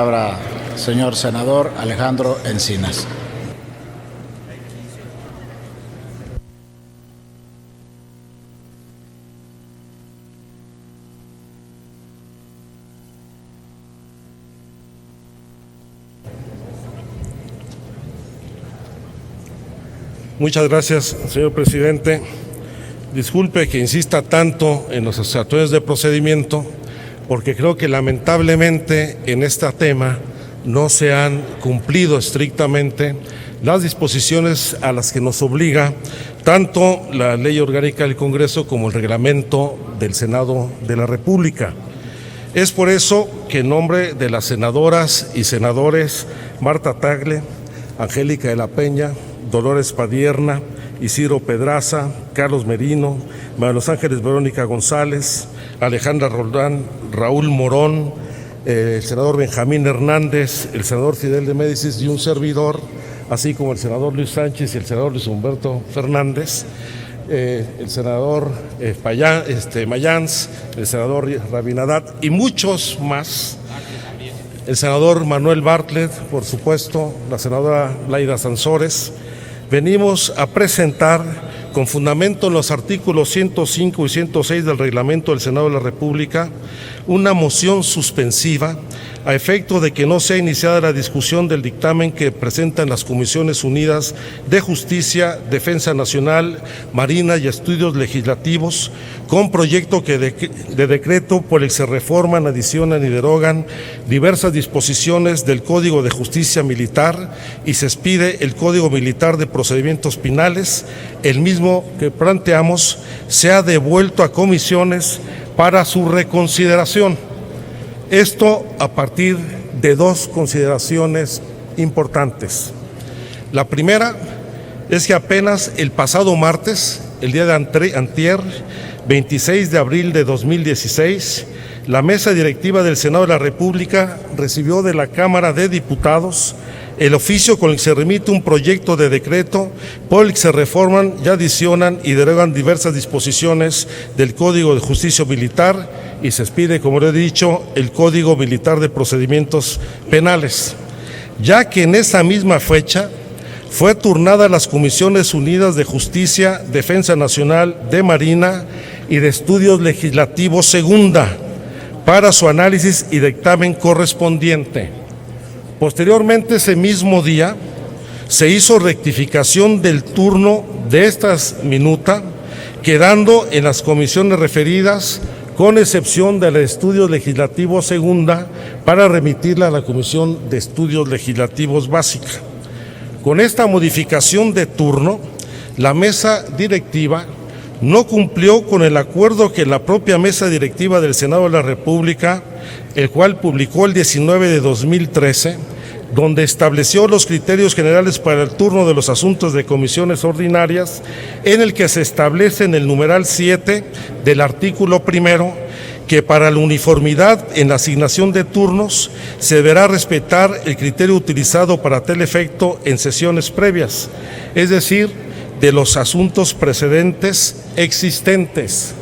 Palabra, señor senador Alejandro Encinas. Muchas gracias, señor presidente. Disculpe que insista tanto en los actos de procedimiento, porque creo que lamentablemente en este tema no se han cumplido estrictamente las disposiciones a las que nos obliga tanto la Ley Orgánica del Congreso como el reglamento del Senado de la República. Es por eso que en nombre de las senadoras y senadores Marta Tagle, Angélica de la Peña, Dolores Padierna, Isidro Pedraza, Carlos Merino, María Los Ángeles Verónica González, Alejandra Roldán, Raúl Morón, el senador Benjamín Hernández, el senador Fidel de Médicis y un servidor, así como el senador Luis Sánchez y el senador Luis Humberto Fernández, el senador Mayans, el senador Rabinadad y muchos más, el senador Manuel Bartlett, por supuesto, la senadora Laida Sansores. Venimos a presentar, con fundamento en los artículos 105 y 106 del reglamento del Senado de la República, una moción suspensiva a efecto de que no sea iniciada la discusión del dictamen que presentan las Comisiones Unidas de Justicia, Defensa Nacional, Marina y Estudios Legislativos, con proyecto de decreto por el que se reforman, adicionan y derogan diversas disposiciones del Código de Justicia Militar y se expide el Código Militar de Procedimientos Penales, el mismo que planteamos sea devuelto a comisiones para su reconsideración. Esto a partir de dos consideraciones importantes. La primera es que apenas el pasado martes, el día de antier, 26 de abril de 2016, la mesa directiva del Senado de la República recibió de la Cámara de Diputados el oficio con el que se remite un proyecto de decreto por el que se reforman y adicionan y derogan diversas disposiciones del Código de Justicia Militar y se expide, como lo he dicho, el Código Militar de Procedimientos Penales, ya que en esa misma fecha fue turnada a las Comisiones Unidas de Justicia, Defensa Nacional, de Marina y de Estudios Legislativos segunda para su análisis y dictamen correspondiente. Posteriormente, ese mismo día, se hizo rectificación del turno de esta minuta, quedando en las comisiones referidas, con excepción de la de Estudios Legislativos segunda, para remitirla a la Comisión de Estudios Legislativos básica. Con esta modificación de turno, la mesa directiva no cumplió con el acuerdo que la propia mesa directiva del Senado de la República, el cual publicó el 19 de 2013, donde estableció los criterios generales para el turno de los asuntos de comisiones ordinarias, en el que se establece en el numeral 7 del artículo primero que para la uniformidad en la asignación de turnos se deberá respetar el criterio utilizado para tal efecto en sesiones previas, es decir, de los asuntos precedentes existentes.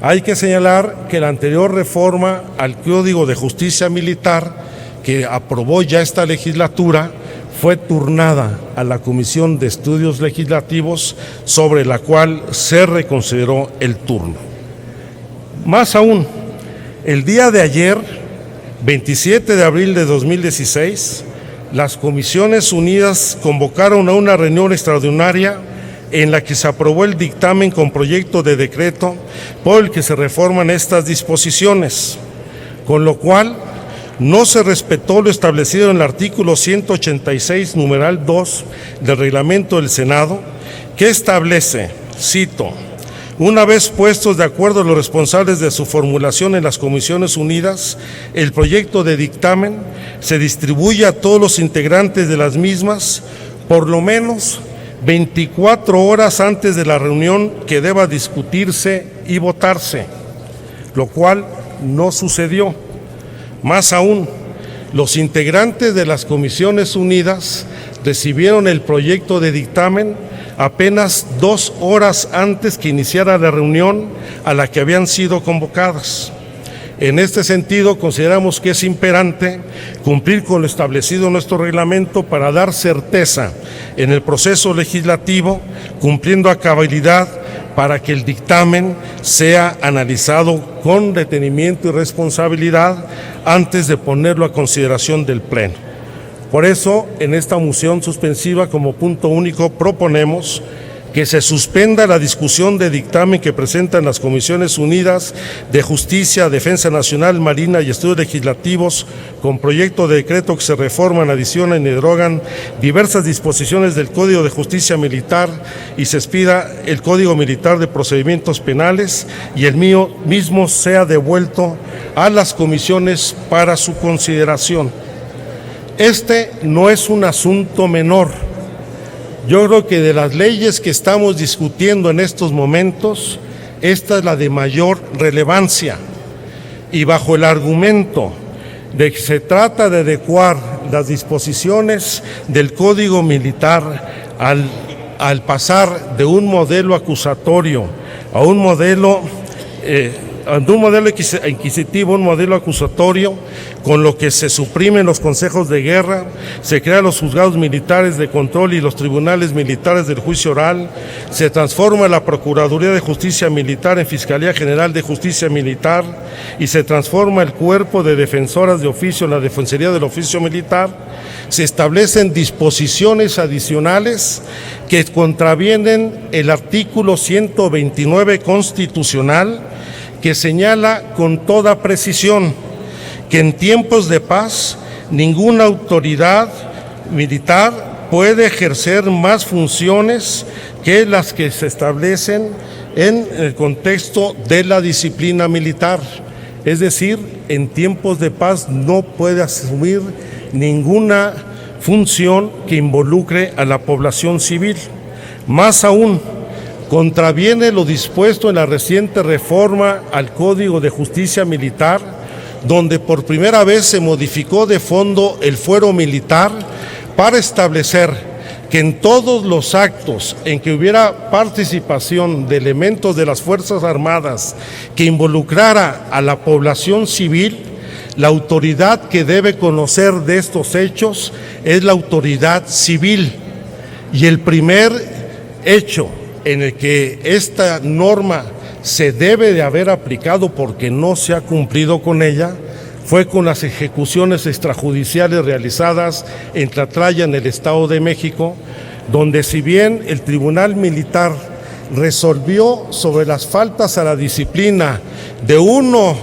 Hay que señalar que la anterior reforma al Código de Justicia Militar, que aprobó ya esta legislatura, fue turnada a la Comisión de Estudios Legislativos, sobre la cual se reconsideró el turno. Más aún, el día de ayer, 27 de abril de 2016, las Comisiones Unidas convocaron a una reunión extraordinaria en la que se aprobó el dictamen con proyecto de decreto por el que se reforman estas disposiciones, con lo cual no se respetó lo establecido en el artículo 186, numeral 2 del reglamento del Senado, que establece, cito: una vez puestos de acuerdo los responsables de su formulación en las Comisiones Unidas, el proyecto de dictamen se distribuye a todos los integrantes de las mismas, por lo menos 24 horas antes de la reunión que deba discutirse y votarse, lo cual no sucedió. Más aún, los integrantes de las Comisiones Unidas recibieron el proyecto de dictamen apenas 2 horas antes que iniciara la reunión a la que habían sido convocadas. En este sentido, consideramos que es imperante cumplir con lo establecido en nuestro reglamento para dar certeza en el proceso legislativo, cumpliendo a cabalidad para que el dictamen sea analizado con detenimiento y responsabilidad antes de ponerlo a consideración del Pleno. Por eso, en esta moción suspensiva, como punto único, proponemos que se suspenda la discusión de dictamen que presentan las Comisiones Unidas de Justicia, Defensa Nacional, Marina y Estudios Legislativos con proyecto de decreto que se reforman, adicionan y derogan diversas disposiciones del Código de Justicia Militar y se expida el Código Militar de Procedimientos Penales y el mismo sea devuelto a las comisiones para su consideración. Este no es un asunto menor. Yo creo que de las leyes que estamos discutiendo en estos momentos, esta es la de mayor relevancia. Y bajo el argumento de que se trata de adecuar las disposiciones del Código Militar al pasar de un modelo acusatorio a un modelo inquisitivo, un modelo acusatorio, con lo que se suprimen los consejos de guerra, se crean los juzgados militares de control y los tribunales militares del juicio oral, se transforma la Procuraduría de Justicia Militar en Fiscalía General de Justicia Militar y se transforma el Cuerpo de Defensoras de Oficio en la Defensoría del Oficio Militar. Se establecen disposiciones adicionales que contravienen el artículo 129 constitucional, que señala con toda precisión que en tiempos de paz ninguna autoridad militar puede ejercer más funciones que las que se establecen en el contexto de la disciplina militar. Es decir, en tiempos de paz no puede asumir ninguna función que involucre a la población civil. Más aún, contraviene lo dispuesto en la reciente reforma al Código de Justicia Militar, donde por primera vez se modificó de fondo el fuero militar para establecer que en todos los actos en que hubiera participación de elementos de las Fuerzas Armadas que involucrara a la población civil, la autoridad que debe conocer de estos hechos es la autoridad civil. Y el primer hecho en el que esta norma se debe de haber aplicado porque no se ha cumplido con ella fue con las ejecuciones extrajudiciales realizadas en Tlatlaya, en el Estado de México, donde si bien el Tribunal Militar resolvió sobre las faltas a la disciplina de uno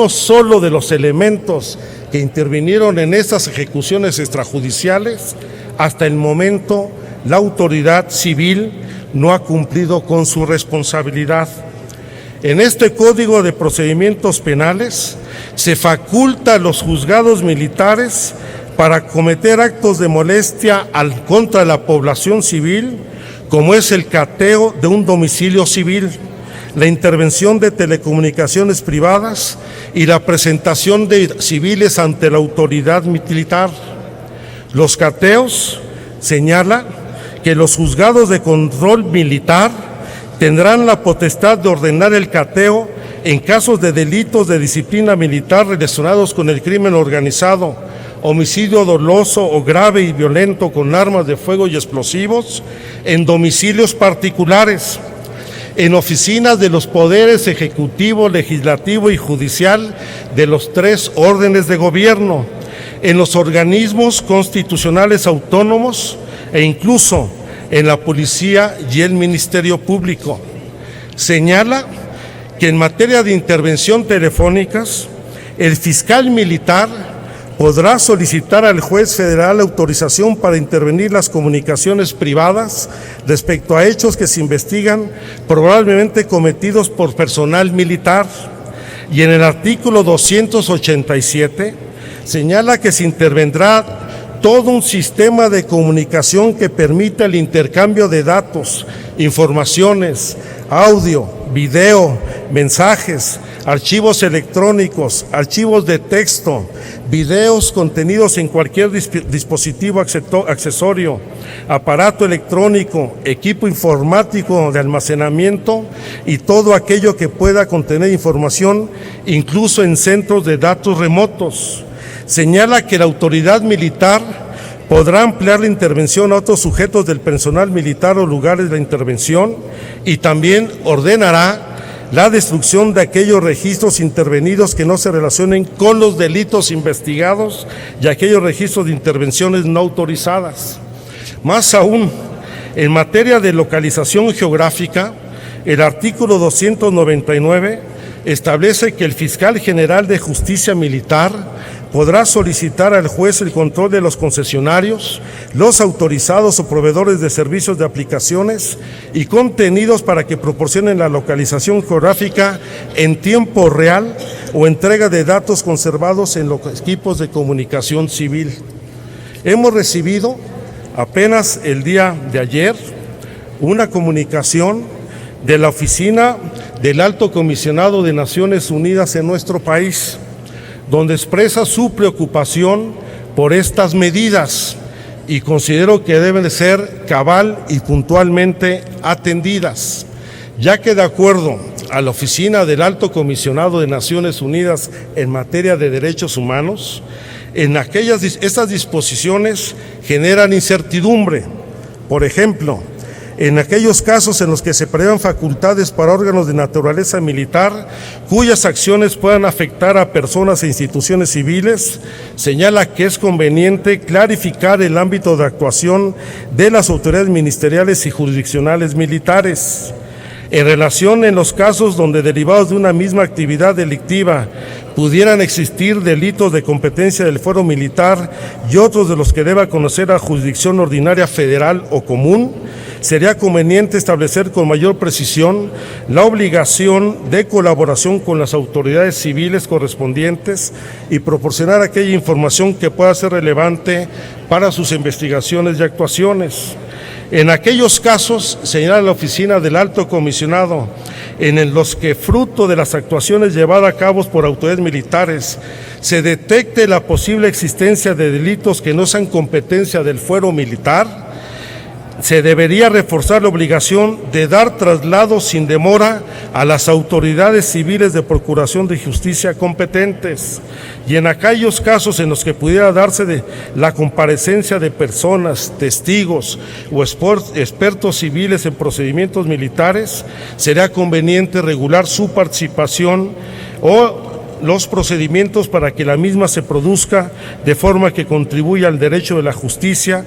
solo de los elementos que intervinieron en estas ejecuciones extrajudiciales, hasta el momento la autoridad civil no ha cumplido con su responsabilidad. En este Código de Procedimientos Penales se faculta a los juzgados militares para cometer actos de molestia contra la población civil, como es el cateo de un domicilio civil, la intervención de telecomunicaciones privadas y la presentación de civiles ante la autoridad militar. Los cateos señalan que los juzgados de control militar tendrán la potestad de ordenar el cateo en casos de delitos de disciplina militar relacionados con el crimen organizado, homicidio doloso o grave y violento con armas de fuego y explosivos, en domicilios particulares, en oficinas de los poderes ejecutivo, legislativo y judicial de los 3 órdenes de gobierno, en los organismos constitucionales autónomos e incluso en la policía y el Ministerio Público. Señala que en materia de intervención telefónicas, el fiscal militar podrá solicitar al juez federal autorización para intervenir las comunicaciones privadas respecto a hechos que se investigan probablemente cometidos por personal militar. Y en el artículo 287 señala que se intervendrá todo un sistema de comunicación que permita el intercambio de datos, informaciones, audio, video, mensajes, archivos electrónicos, archivos de texto, videos contenidos en cualquier dispositivo accesorio, aparato electrónico, equipo informático de almacenamiento y todo aquello que pueda contener información, incluso en centros de datos remotos. Señala que la autoridad militar podrá ampliar la intervención a otros sujetos del personal militar o lugares de la intervención y también ordenará la destrucción de aquellos registros intervenidos que no se relacionen con los delitos investigados y aquellos registros de intervenciones no autorizadas. Más aún, en materia de localización geográfica, el artículo 299 establece que el fiscal general de justicia militar podrá solicitar al juez el control de los concesionarios, los autorizados o proveedores de servicios de aplicaciones y contenidos para que proporcionen la localización geográfica en tiempo real o entrega de datos conservados en los equipos de comunicación civil. Hemos recibido apenas el día de ayer una comunicación de la Oficina del Alto Comisionado de Naciones Unidas en nuestro país, donde expresa su preocupación por estas medidas y considero que deben de ser cabal y puntualmente atendidas, ya que de acuerdo a la Oficina del Alto Comisionado de Naciones Unidas en materia de derechos humanos, estas disposiciones generan incertidumbre. Por ejemplo, en aquellos casos en los que se prevén facultades para órganos de naturaleza militar cuyas acciones puedan afectar a personas e instituciones civiles, señala que es conveniente clarificar el ámbito de actuación de las autoridades ministeriales y jurisdiccionales militares. En relación en los casos donde derivados de una misma actividad delictiva pudieran existir delitos de competencia del fuero militar y otros de los que deba conocer la jurisdicción ordinaria federal o común, sería conveniente establecer con mayor precisión la obligación de colaboración con las autoridades civiles correspondientes y proporcionar aquella información que pueda ser relevante para sus investigaciones y actuaciones. En aquellos casos, señala la Oficina del Alto Comisionado, en los que fruto de las actuaciones llevadas a cabo por autoridades militares se detecte la posible existencia de delitos que no sean competencia del fuero militar, se debería reforzar la obligación de dar traslado sin demora a las autoridades civiles de procuración de justicia competentes y en aquellos casos en los que pudiera darse de la comparecencia de personas, testigos o expertos civiles en procedimientos militares, sería conveniente regular su participación o los procedimientos para que la misma se produzca de forma que contribuya al derecho de la justicia,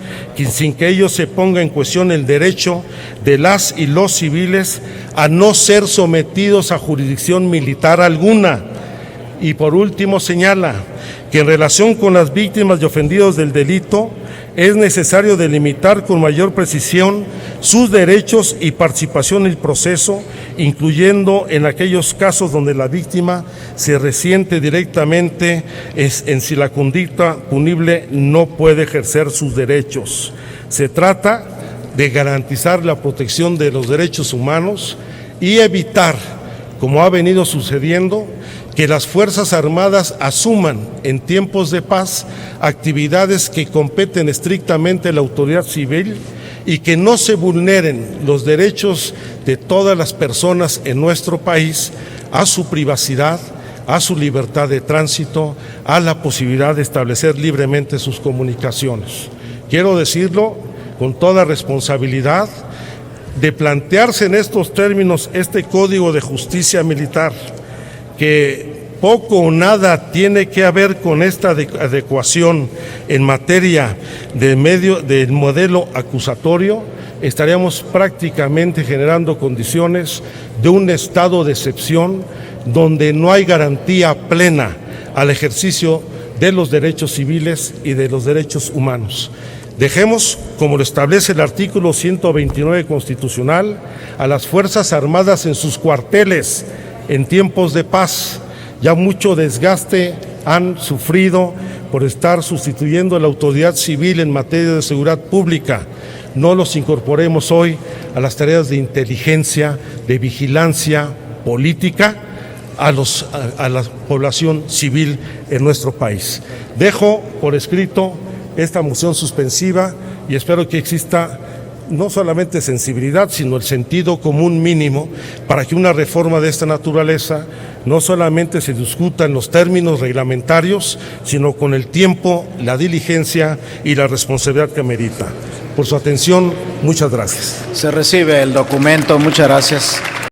sin que ello se ponga en cuestión el derecho de las y los civiles a no ser sometidos a jurisdicción militar alguna. Y por último señala que en relación con las víctimas y ofendidos del delito es necesario delimitar con mayor precisión sus derechos y participación en el proceso, incluyendo en aquellos casos donde la víctima se resiente directamente en si la conducta punible no puede ejercer sus derechos. Se trata de garantizar la protección de los derechos humanos y evitar, como ha venido sucediendo, que las Fuerzas Armadas asuman en tiempos de paz actividades que competen estrictamente a la autoridad civil y que no se vulneren los derechos de todas las personas en nuestro país a su privacidad, a su libertad de tránsito, a la posibilidad de establecer libremente sus comunicaciones. Quiero decirlo con toda responsabilidad, de plantearse en estos términos este Código de Justicia Militar, que poco o nada tiene que ver con esta adecuación en materia del modelo acusatorio, estaríamos prácticamente generando condiciones de un estado de excepción donde no hay garantía plena al ejercicio de los derechos civiles y de los derechos humanos. Dejemos, como lo establece el artículo 129 constitucional, a las Fuerzas Armadas en sus cuarteles en tiempos de paz. Ya mucho desgaste han sufrido por estar sustituyendo a la autoridad civil en materia de seguridad pública. No los incorporemos hoy a las tareas de inteligencia, de vigilancia política, a la población civil en nuestro país. Dejo por escrito esta moción suspensiva y espero que exista no solamente sensibilidad, sino el sentido común mínimo para que una reforma de esta naturaleza no solamente se discuta en los términos reglamentarios, sino con el tiempo, la diligencia y la responsabilidad que merita. Por su atención, muchas gracias. Se recibe el documento, muchas gracias.